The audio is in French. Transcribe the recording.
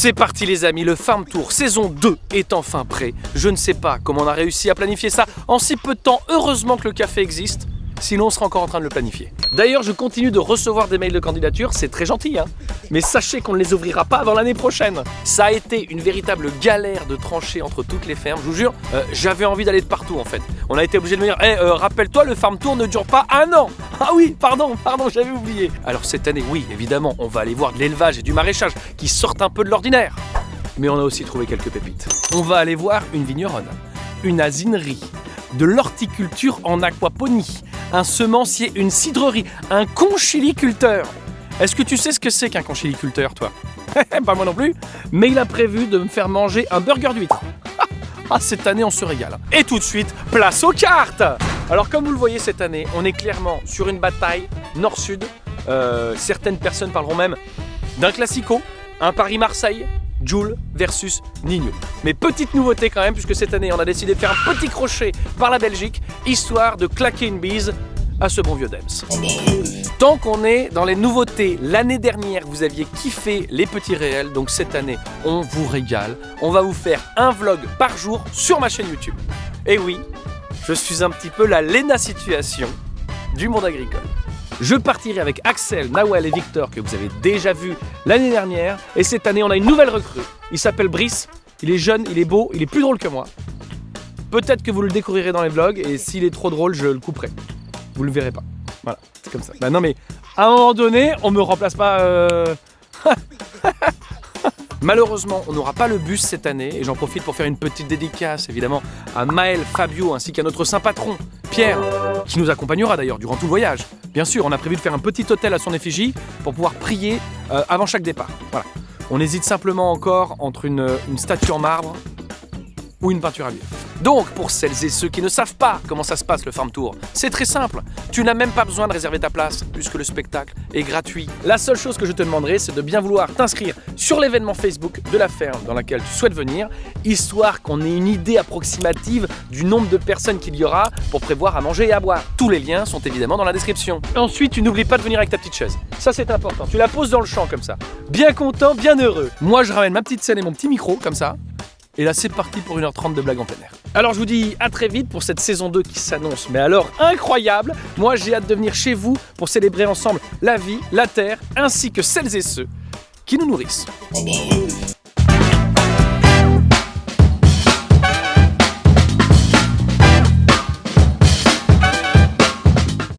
C'est parti les amis, le Farm Tour saison 2 est enfin prêt. Je ne sais pas comment on a réussi à planifier ça en si peu de temps, heureusement que le café existe. Sinon on sera encore en train de le planifier. D'ailleurs je continue de recevoir des mails de candidature, c'est très gentil hein. Mais sachez qu'on ne les ouvrira pas avant l'année prochaine. Ça a été une véritable galère de trancher entre toutes les fermes, je vous jure. J'avais envie d'aller de partout en fait. On a été obligé de me dire, rappelle-toi le Farm Tour ne dure pas un an. Ah oui, pardon, j'avais oublié. Alors cette année, oui, évidemment, on va aller voir de l'élevage et du maraîchage qui sortent un peu de l'ordinaire. Mais on a aussi trouvé quelques pépites. On va aller voir une vigneronne, une asinerie, de l'horticulture en aquaponie, un semencier, une cidrerie, un conchiliculteur. Est-ce que tu sais ce que c'est qu'un conchiliculteur, toi? Pas moi non plus, mais il a prévu de me faire manger un burger d'huître. Ah, cette année, on se régale. Et tout de suite, place aux cartes. Alors, comme vous le voyez cette année, on est clairement sur une bataille nord-sud. Certaines personnes parleront même d'un classico, un Paris-Marseille, Joule versus Nino. Mais petite nouveauté quand même, puisque cette année, on a décidé de faire un petit crochet par la Belgique, histoire de claquer une bise à ce bon vieux Dems. Tant qu'on est dans les nouveautés, l'année dernière, vous aviez kiffé les petits réels, donc cette année, on vous régale. On va vous faire un vlog par jour sur ma chaîne YouTube. Et oui, je suis un petit peu la Léna Situation du monde agricole. Je partirai avec Axel, Nawel et Victor, que vous avez déjà vu l'année dernière. Et cette année, on a une nouvelle recrue. Il s'appelle Brice, il est jeune, il est beau, il est plus drôle que moi. Peut-être que vous le découvrirez dans les vlogs, et s'il est trop drôle, je le couperai. Vous le verrez pas. Voilà, c'est comme ça. Bah non mais, à un moment donné, on me remplace pas... Malheureusement, on n'aura pas le bus cette année, et j'en profite pour faire une petite dédicace, évidemment, à Maël, Fabio, ainsi qu'à notre saint patron, Pierre, qui nous accompagnera d'ailleurs durant tout le voyage. Bien sûr, on a prévu de faire un petit hôtel à son effigie pour pouvoir prier avant chaque départ. Voilà. On hésite simplement encore entre une statue en marbre ou une peinture à l'huile. Donc, pour celles et ceux qui ne savent pas comment ça se passe le Farm Tour, c'est très simple. Tu n'as même pas besoin de réserver ta place, puisque le spectacle est gratuit. La seule chose que je te demanderai, c'est de bien vouloir t'inscrire sur l'événement Facebook de la ferme dans laquelle tu souhaites venir, histoire qu'on ait une idée approximative du nombre de personnes qu'il y aura pour prévoir à manger et à boire. Tous les liens sont évidemment dans la description. Ensuite, tu n'oublies pas de venir avec ta petite chaise. Ça, c'est important. Tu la poses dans le champ comme ça. Bien content, bien heureux. Moi, je ramène ma petite scène et mon petit micro comme ça. Et là, c'est parti pour 1h30 de blague en plein air. Alors, je vous dis à très vite pour cette saison 2 qui s'annonce, mais alors incroyable. Moi, j'ai hâte de venir chez vous pour célébrer ensemble la vie, la terre, ainsi que celles et ceux qui nous nourrissent.